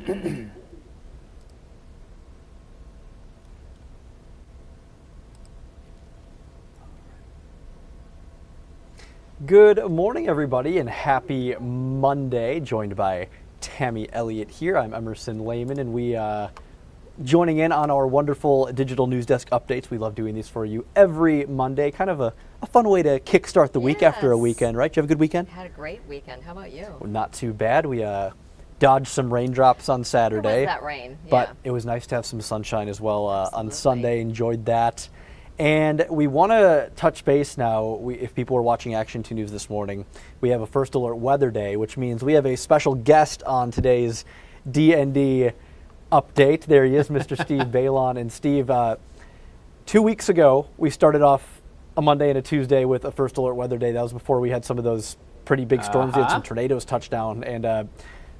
Good morning, everybody, and happy Monday. Joined by Tammy Elliott here. I'm Emerson, Lehmann, and we joining in on our wonderful digital news desk updates. We love doing these for you every Monday. Kind of a fun way to kickstart the week after a weekend, right? Did you have a good weekend? Had a great weekend. How about you? Well, not too bad. We dodged some raindrops on Saturday. There was that rain, but it was nice to have some sunshine as well on Absolutely. Sunday. Enjoyed that. And we want to touch base now. If people are watching Action 2 News this morning, we have a First Alert Weather Day, which means we have a special guest on today's D&D update. There he is, Mr. Steve Beylon. And Steve, 2 weeks ago, we started off a Monday and a Tuesday with a First Alert Weather Day. That was before we had some of those pretty big storms. We had some tornadoes touch down, and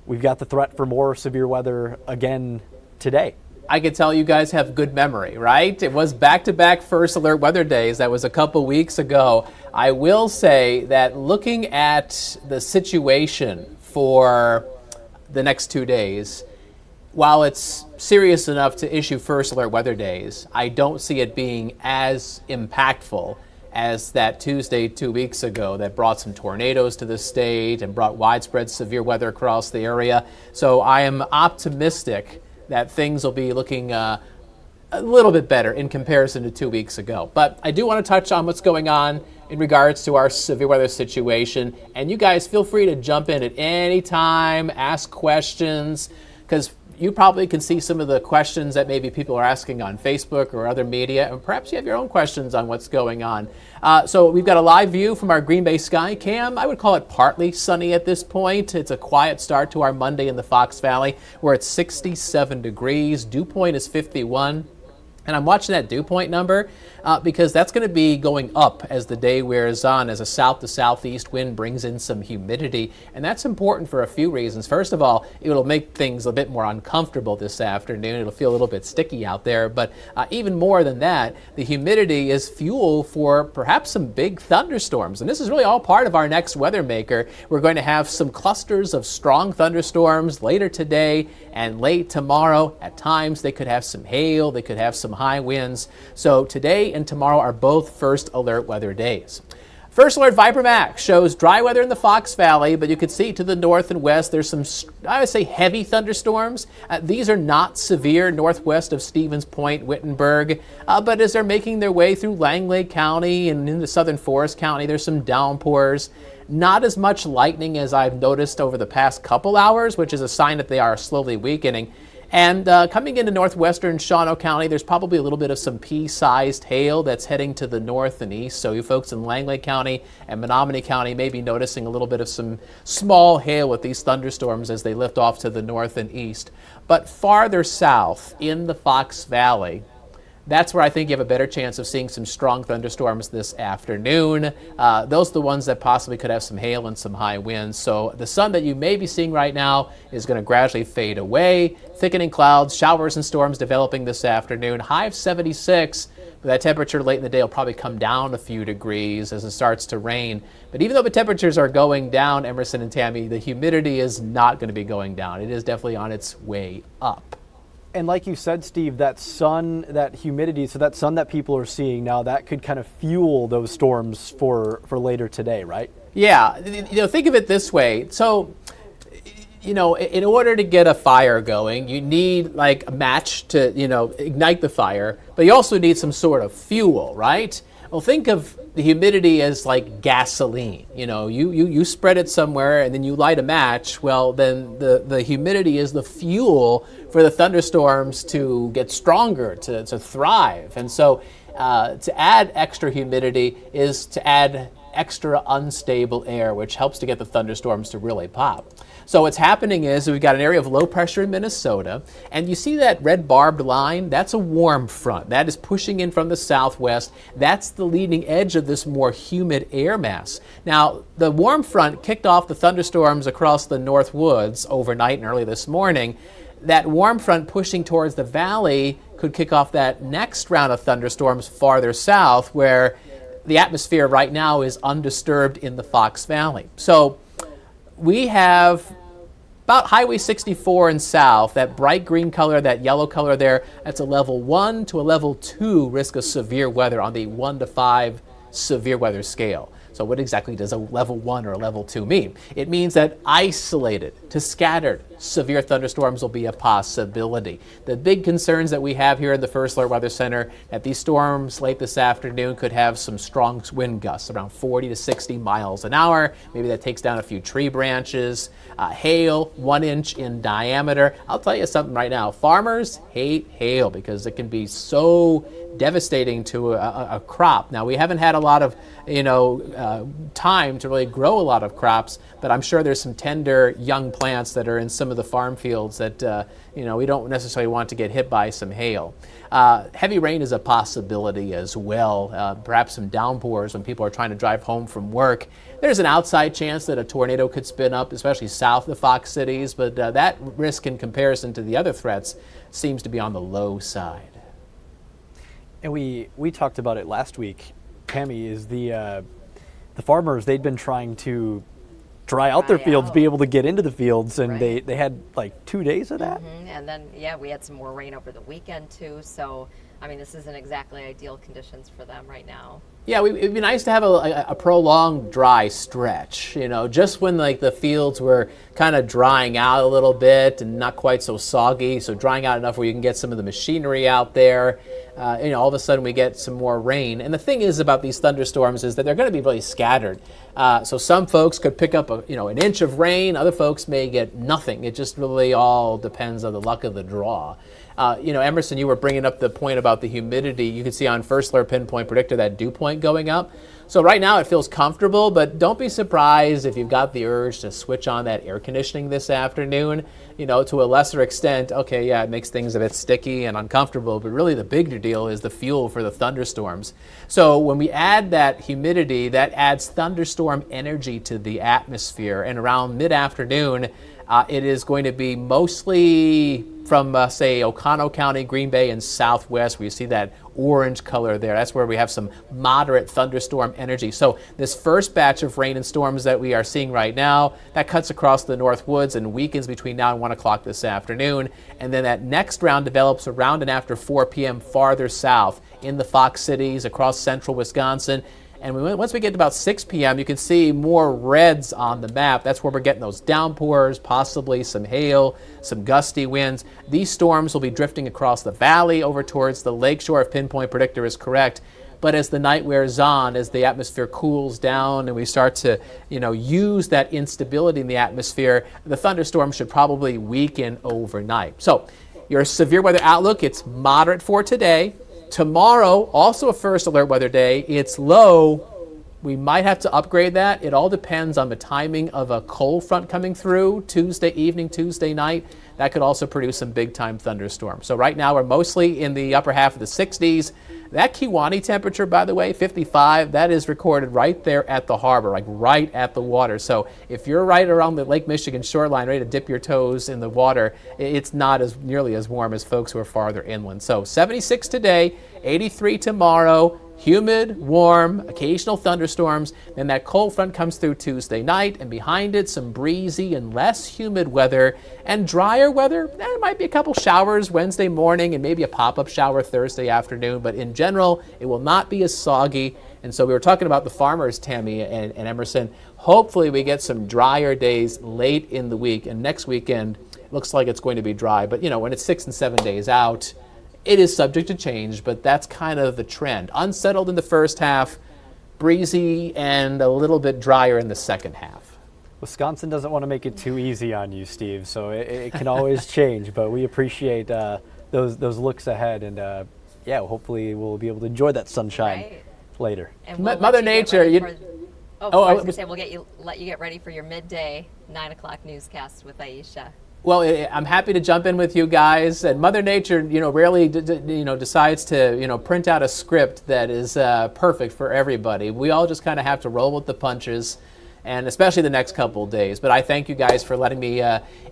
we've got the threat for more severe weather again today. I can tell you guys have good memory, right? It was back-to-back First Alert Weather Days. That was a couple weeks ago. I will say that looking at the situation for the next 2 days, while it's serious enough to issue First Alert Weather Days, I don't see it being as impactful as that Tuesday 2 weeks ago that brought some tornadoes to the state and brought widespread severe weather across the area. So I am optimistic that things will be looking a little bit better in comparison to 2 weeks ago. But I do want to touch on what's going on in regards to our severe weather situation. And you guys feel free to jump in at any time, ask questions, because you probably can see some of the questions that maybe people are asking on Facebook or other media, and perhaps you have your own questions on what's going on. So we've got a live view from our Green Bay sky cam. I would call it partly sunny at this point. It's a quiet start to our Monday in the Fox Valley. We're at 67 degrees. Dew point is 51. And I'm watching that dew point number because that's going to be going up as the day wears on, as a south to southeast wind brings in some humidity. And that's important for a few reasons. First of all, it'll make things a bit more uncomfortable this afternoon. It'll feel a little bit sticky out there. But even more than that, the humidity is fuel for perhaps some big thunderstorms. And this is really all part of our next weather maker. We're going to have some clusters of strong thunderstorms later today and late tomorrow. At times, they could have some hail. They could have some high winds. So today and tomorrow are both First Alert Weather Days. First Alert Viper Max shows dry weather in the Fox Valley, but you can see to the north and west there's some, I would say, heavy thunderstorms. These are not severe northwest of Stevens Point, Wittenberg, but as they're making their way through Langley County and into southern Forest County, there's some downpours. Not as much lightning as I've noticed over the past couple hours, which is a sign that they are slowly weakening. And coming into northwestern Shawano County, there's probably a little bit of some pea-sized hail that's heading to the north and east. So you folks in Langley County and Menominee County may be noticing a little bit of some small hail with these thunderstorms as they lift off to the north and east. But farther south in the Fox Valley, that's where I think you have a better chance of seeing some strong thunderstorms this afternoon. Those are the ones that possibly could have some hail and some high winds. So the sun that you may be seeing right now is going to gradually fade away. Thickening clouds, showers and storms developing this afternoon. High of 76. But that temperature late in the day will probably come down a few degrees as it starts to rain. But even though the temperatures are going down, Emerson and Tammy, the humidity is not going to be going down. It is definitely on its way up. And like you said, Steve, that sun, that humidity, so that sun that people are seeing now, that could kind of fuel those storms for later today, right? Yeah, think of it this way. So, in order to get a fire going, you need like a match to, ignite the fire, but you also need some sort of fuel, right? Well, think of the humidity as like gasoline. You spread it somewhere and then you light a match. Well, then the humidity is the fuel for the thunderstorms to get stronger, to thrive. And so to add extra humidity is to add extra unstable air, which helps to get the thunderstorms to really pop. So what's happening is we've got an area of low pressure in Minnesota, and you see that red barbed line? That's a warm front. That is pushing in from the southwest. That's the leading edge of this more humid air mass. Now, the warm front kicked off the thunderstorms across the North Woods overnight and early this morning. That warm front pushing towards the valley could kick off that next round of thunderstorms farther south, where the atmosphere right now is undisturbed in the Fox Valley. So we have about Highway 64 and south, that bright green color, that yellow color there, that's a level 1 to a level 2 risk of severe weather on the 1 to 5 severe weather scale. So what exactly does a level 1 or a level 2 mean? It means that isolated to scattered severe thunderstorms will be a possibility. The big concerns that we have here in the First Alert Weather Center, that these storms late this afternoon could have some strong wind gusts, around 40 to 60 miles an hour. Maybe that takes down a few tree branches. Hail, 1 inch in diameter. I'll tell you something right now. Farmers hate hail because it can be so devastating to a crop. Now, we haven't had a lot of time to really grow a lot of crops, but I'm sure there's some tender young plants that are in some of the farm fields that we don't necessarily want to get hit by some hail. Heavy rain is a possibility as well, perhaps some downpours when people are trying to drive home from work. There's an outside chance that a tornado could spin up, especially south of the Fox cities, but that risk in comparison to the other threats seems to be on the low side. And we talked about it last week. Tammy, is the farmers, they'd been trying to dry out their fields, be able to get into the fields, and they had like 2 days of that. And then, we had some more rain over the weekend too. So, I mean, this isn't exactly ideal conditions for them right now. Yeah, it'd be nice to have a prolonged dry stretch, just when like the fields were kind of drying out a little bit and not quite so soggy, so drying out enough where you can get some of the machinery out there. All of a sudden we get some more rain. And the thing is about these thunderstorms is that they're going to be really scattered. So some folks could pick up an inch of rain, other folks may get nothing. It just really all depends on the luck of the draw. Emerson, you were bringing up the point about the humidity. You can see on First Alert Pinpoint Predictor that dew point going up. So right now it feels comfortable, but don't be surprised if you've got the urge to switch on that air conditioning this afternoon. To a lesser extent, it makes things a bit sticky and uncomfortable, but really the bigger deal is the fuel for the thunderstorms. So when we add that humidity, that adds thunderstorm energy to the atmosphere, and around mid-afternoon, it is going to be mostly from, say, Oconto County, Green Bay, and southwest, where you see that orange color there. That's where we have some moderate thunderstorm energy. So this first batch of rain and storms that we are seeing right now, that cuts across the North Woods and weakens between now and 1 o'clock this afternoon. And then that next round develops around and after 4 p.m. farther south in the Fox cities, across central Wisconsin. And once we get to about 6 p.m., you can see more reds on the map. That's where we're getting those downpours, possibly some hail, some gusty winds. These storms will be drifting across the valley over towards the lakeshore if Pinpoint Predictor is correct. But as the night wears on, as the atmosphere cools down and we start to, use that instability in the atmosphere, the thunderstorm should probably weaken overnight. So your severe weather outlook, it's moderate for today. Tomorrow, also a First Alert Weather Day, it's low. We might have to upgrade that. It all depends on the timing of a cold front coming through Tuesday evening, Tuesday night. That could also produce some big-time thunderstorms. So right now we're mostly in the upper half of the 60s. That Kewaunee temperature, by the way, 55, that is recorded right there at the harbor, like right at the water. So if you're right around the Lake Michigan shoreline, ready to dip your toes in the water, it's not nearly as warm as folks who are farther inland. So 76 today, 83 tomorrow. Humid, warm, occasional thunderstorms. Then that cold front comes through Tuesday night, and behind it, some breezy and less humid weather and drier weather. There might be a couple showers Wednesday morning and maybe a pop-up shower Thursday afternoon, but in general, it will not be as soggy. And so we were talking about the farmers, Tammy and Emerson. Hopefully we get some drier days late in the week, and next weekend it looks like it's going to be dry. But when it's 6 and 7 days out, it is subject to change, but that's kind of the trend. Unsettled in the first half, breezy and a little bit drier in the second half. Wisconsin doesn't want to make it too easy on you, Steve, so it can always change, but we appreciate those looks ahead, and hopefully we'll be able to enjoy that sunshine later. And we'll Mother Nature, I was going to say, let you get ready for your midday 9 o'clock newscast with Aisha. Well, I'm happy to jump in with you guys. And Mother Nature, rarely, decides to, print out a script that is perfect for everybody. We all just kind of have to roll with the punches, and especially the next couple of days. But I thank you guys for letting me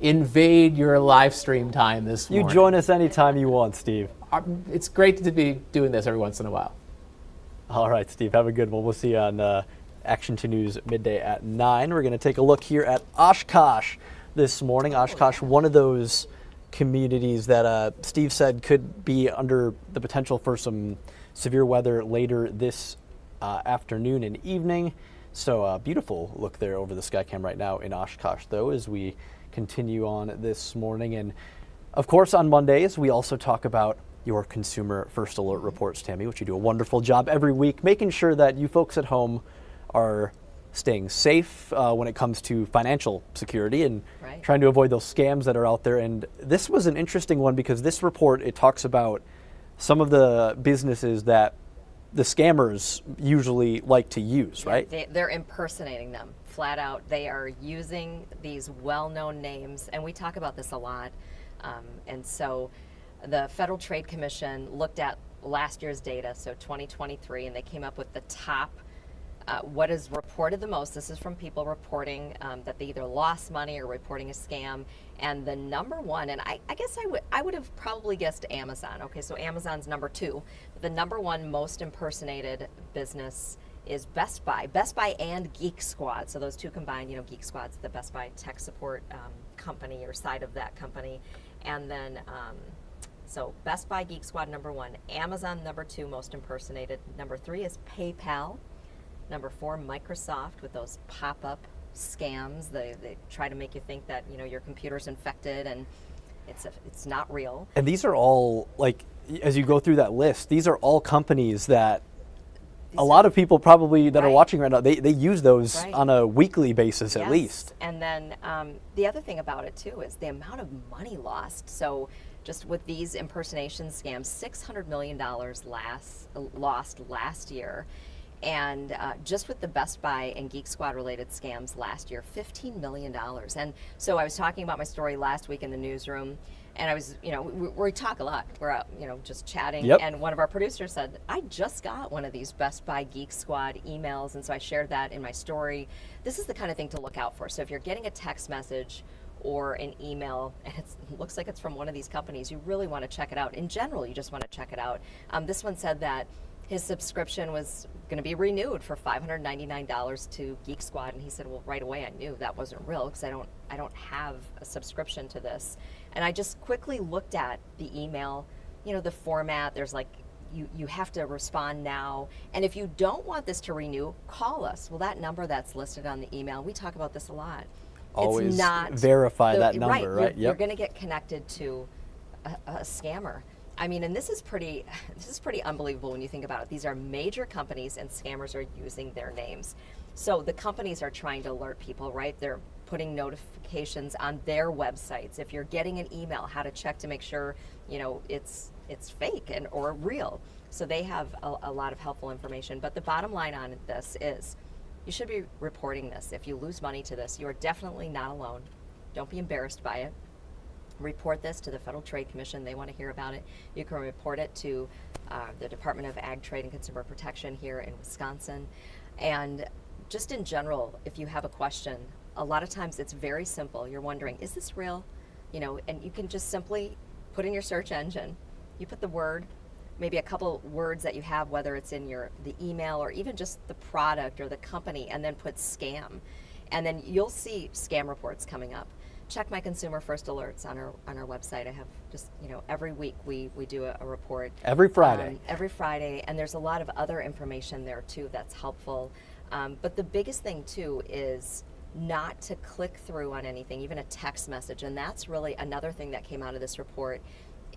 invade your live stream time this morning. You join us anytime you want, Steve. It's great to be doing this every once in a while. All right, Steve, have a good one. We'll see you on Action 2 News midday at 9. We're going to take a look here at Oshkosh. this morning. Oshkosh, one of those communities that Steve said could be under the potential for some severe weather later this afternoon and evening. So beautiful look there over the Skycam right now in Oshkosh, though, as we continue on this morning. And of course, on Mondays, we also talk about your Consumer First Alert reports, Tammy, which you do a wonderful job every week, making sure that you folks at home are staying safe when it comes to financial security and trying to avoid those scams that are out there. And this was an interesting one because this report, it talks about some of the businesses that the scammers usually like to use, right? They're impersonating them flat out. They are using these well-known names, and we talk about this a lot. And so the Federal Trade Commission looked at last year's data, so 2023, and they came up with the top what is reported the most. This is from people reporting that they either lost money or reporting a scam. And the number one, and I guess I would have probably guessed Amazon. Okay, so Amazon's number 2. The number one most impersonated business is Best Buy. Best Buy and Geek Squad. So those two combined, Geek Squad's the Best Buy tech support company or side of that company. And then, so Best Buy, Geek Squad, number 1. Amazon, number 2, most impersonated. Number 3 is PayPal. Number 4, Microsoft, with those pop-up scams. They try to make you think that your computer's infected, and it's not real. And these are all, like, as you go through that list, these are all companies that a lot of people probably that are watching right now, they use those on a weekly basis at least. And then the other thing about it too is the amount of money lost. So just with these impersonation scams, $600 million lost last year. And just with the Best Buy and Geek Squad related scams last year, $15 million. And so I was talking about my story last week in the newsroom, and I was, we talk a lot. We're out, just chatting. Yep. And one of our producers said, I just got one of these Best Buy Geek Squad emails. And so I shared that in my story. This is the kind of thing to look out for. So if you're getting a text message or an email, and it looks like it's from one of these companies, you really want to check it out. In general, you just want to check it out. This one said that his subscription was going to be renewed for $599 to Geek Squad, and he said, well, right away I knew that wasn't real because I don't have a subscription to this. And I just quickly looked at the email, the format. There's like, you have to respond now, and if you don't want this to renew, call us. Well, that number that's listed on the email, we talk about this a lot. Always it's not verify that number, right? You're going to get connected to a scammer. I mean, and this is pretty unbelievable when you think about it. These are major companies, and scammers are using their names. So the companies are trying to alert people, right? They're putting notifications on their websites. If you're getting an email, how to check to make sure, it's fake or real. So they have a lot of helpful information. But the bottom line on this is you should be reporting this. If you lose money to this, you are definitely not alone. Don't be embarrassed by it. Report this to the Federal Trade Commission. They want to hear about it. You can report it to the Department of Ag, Trade, and Consumer Protection here in Wisconsin. And just in general, if you have a question, a lot of times it's very simple. You're wondering, is this real? And you can just simply put in your search engine. You put the word, maybe a couple words that you have, whether it's in the email or even just the product or the company, and then put scam. And then you'll see scam reports coming up. Check my Consumer First Alerts on our website. I have just, every week we do a report. Every Friday. Every Friday, and there's a lot of other information there too that's helpful. But the biggest thing too is not to click through on anything, even a text message. And that's really another thing that came out of this report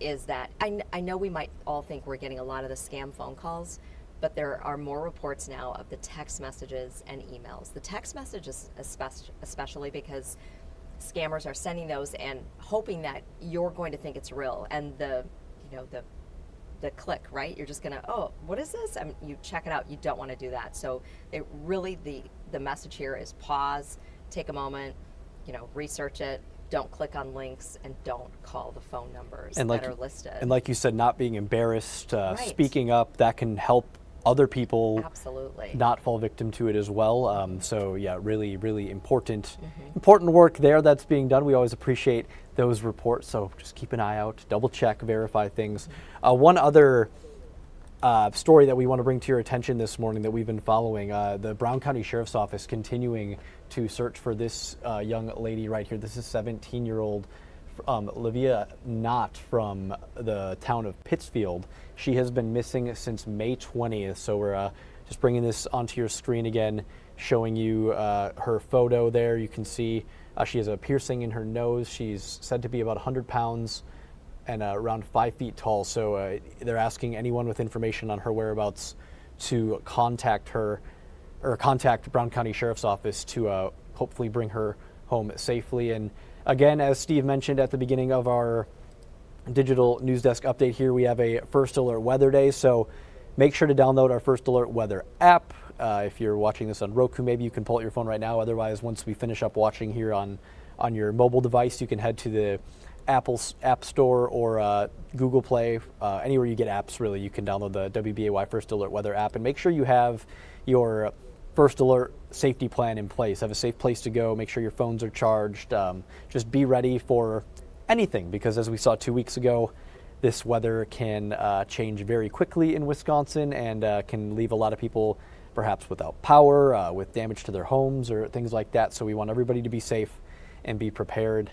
is that I know we might all think we're getting a lot of the scam phone calls, but there are more reports now of the text messages and emails. The text messages especially because scammers are sending those and hoping that you're going to think it's real, and the click, right? You're just gonna, oh, what is this? You check it out. You don't want to do that. So it really, the message here is pause, take a moment, research it. Don't click on links, and don't call the phone numbers that are listed. And like you said, not being embarrassed, speaking up, that can help other people not fall victim to it as well. So yeah, really, really important work there that's being done. We always appreciate those reports. So just keep an eye out, double check, verify things. One other story that we want to bring to your attention this morning that we've been following. The Brown County Sheriff's Office continuing to search for this young lady right here. This is 17-year-old Olivia Knott from the town of Pittsfield. She has been missing since May 20th, so we're just bringing this onto your screen again, showing you her photo there. You can see she has a piercing in her nose. She's said to be about 100 pounds and around 5 feet tall. So they're asking anyone with information on her whereabouts to contact her or contact Brown County Sheriff's Office to hopefully bring her home safely. And again, as Steve mentioned at the beginning of our digital news desk update here, we have a First Alert Weather Day. So make sure to download our First Alert Weather app. If you're watching this on Roku, maybe you can pull out your phone right now. Otherwise, once we finish up watching here on your mobile device, you can head to the Apple App Store or Google Play. Anywhere you get apps, really, you can download the WBAY First Alert Weather app. And make sure you have your First Alert safety plan in place. Have a safe place to go. Make sure your phones are charged. Just be ready for anything, because as we saw 2 weeks ago, this weather can change very quickly in Wisconsin and can leave a lot of people perhaps without power, with damage to their homes or things like that. So we want everybody to be safe and be prepared.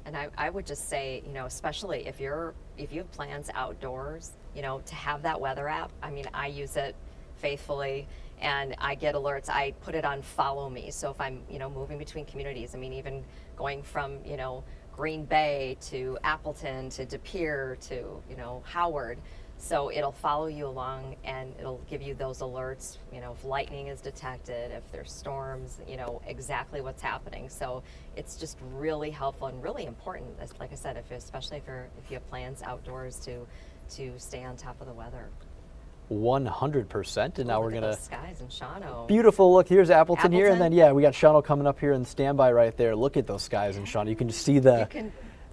And I would just say, especially if you have plans outdoors, to have that weather app. I mean, I use it faithfully, and I get alerts. I put it on Follow Me. So if I'm, moving between communities, I mean, even going from, Green Bay to Appleton to De Pere to, Howard. So it'll follow you along, and it'll give you those alerts, if lightning is detected, if there's storms, exactly what's happening. So it's just really helpful and really important, like I said, especially if you have plans outdoors to stay on top of the weather. 100%. And now we're going to... skies in Shawano. Beautiful. Look, here's Appleton here, and then, we got Shawano coming up here in standby right there. Look at those skies in Shawano. You can just see the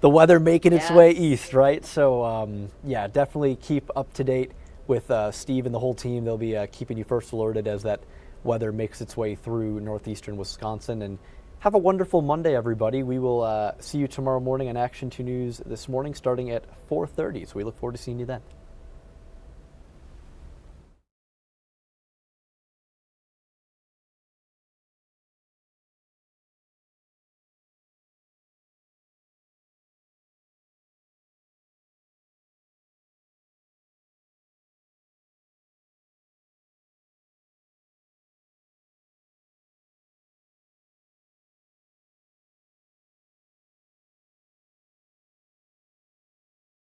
weather making its way east, right? So, definitely keep up to date with Steve and the whole team. They'll be keeping you first alerted as that weather makes its way through northeastern Wisconsin. And have a wonderful Monday, everybody. We will see you tomorrow morning on Action 2 News this morning starting at 4:30. So we look forward to seeing you then.